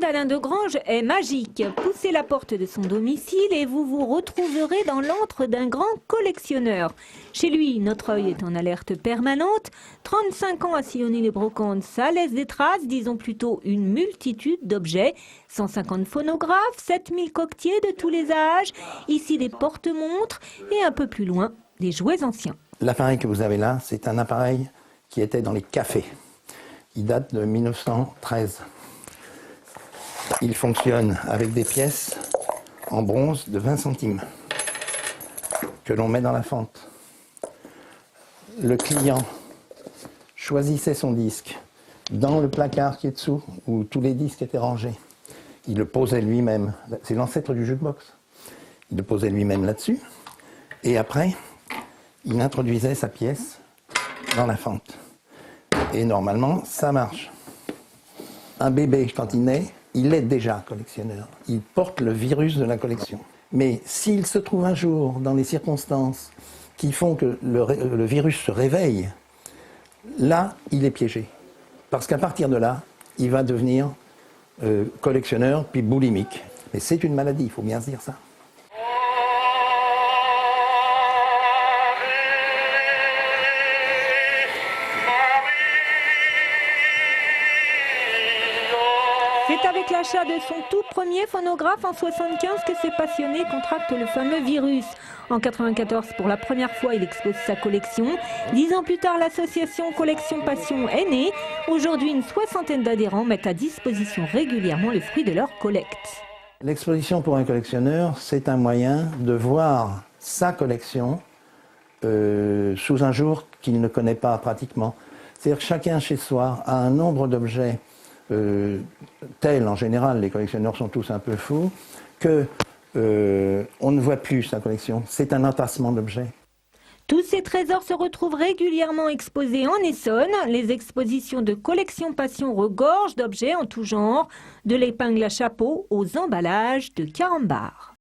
d'Alain Degrange est magique. Poussez la porte de son domicile et vous vous retrouverez dans l'antre d'un grand collectionneur. Chez lui, notre œil est en alerte permanente. 35 ans à sillonner les brocantes, ça laisse des traces, disons plutôt une multitude d'objets. 150 phonographes, 7000 coquetiers de tous les âges, ici des porte-montres et un peu plus loin, des jouets anciens. L'appareil que vous avez là, c'est un appareil qui était dans les cafés. Il date de 1913. Il fonctionne avec des pièces en bronze de 20 centimes que l'on met dans la fente. Le client choisissait son disque dans le placard qui est dessous, où tous les disques étaient rangés. Il le posait lui-même. C'est l'ancêtre du jukebox. Il le posait lui-même là-dessus. Et après, il introduisait sa pièce dans la fente. Et normalement, ça marche. Un bébé, quand il naît, il est déjà collectionneur. Il porte le virus de la collection. Mais s'il se trouve un jour dans les circonstances qui font que le virus se réveille, là, il est piégé. Parce qu'à partir de là, il va devenir collectionneur, puis boulimique. Mais c'est une maladie, il faut bien se dire ça. C'est avec l'achat de son tout premier phonographe en 1975 que ce passionné contracte le fameux virus. En 1994, pour la première fois, il expose sa collection. 10 ans plus tard, l'association Collection Passion est née. Aujourd'hui, une soixantaine d'adhérents mettent à disposition régulièrement le fruit de leur collecte. L'exposition pour un collectionneur, c'est un moyen de voir sa collection sous un jour qu'il ne connaît pas pratiquement. C'est-à-dire que chacun chez soi a un nombre d'objets tel, en général, les collectionneurs sont tous un peu fous, que on ne voit plus sa collection. C'est un entassement d'objets. Tous ces trésors se retrouvent régulièrement exposés en Essonne. Les expositions de Collection Passion regorgent d'objets en tout genre, de l'épingle à chapeau aux emballages de carambars.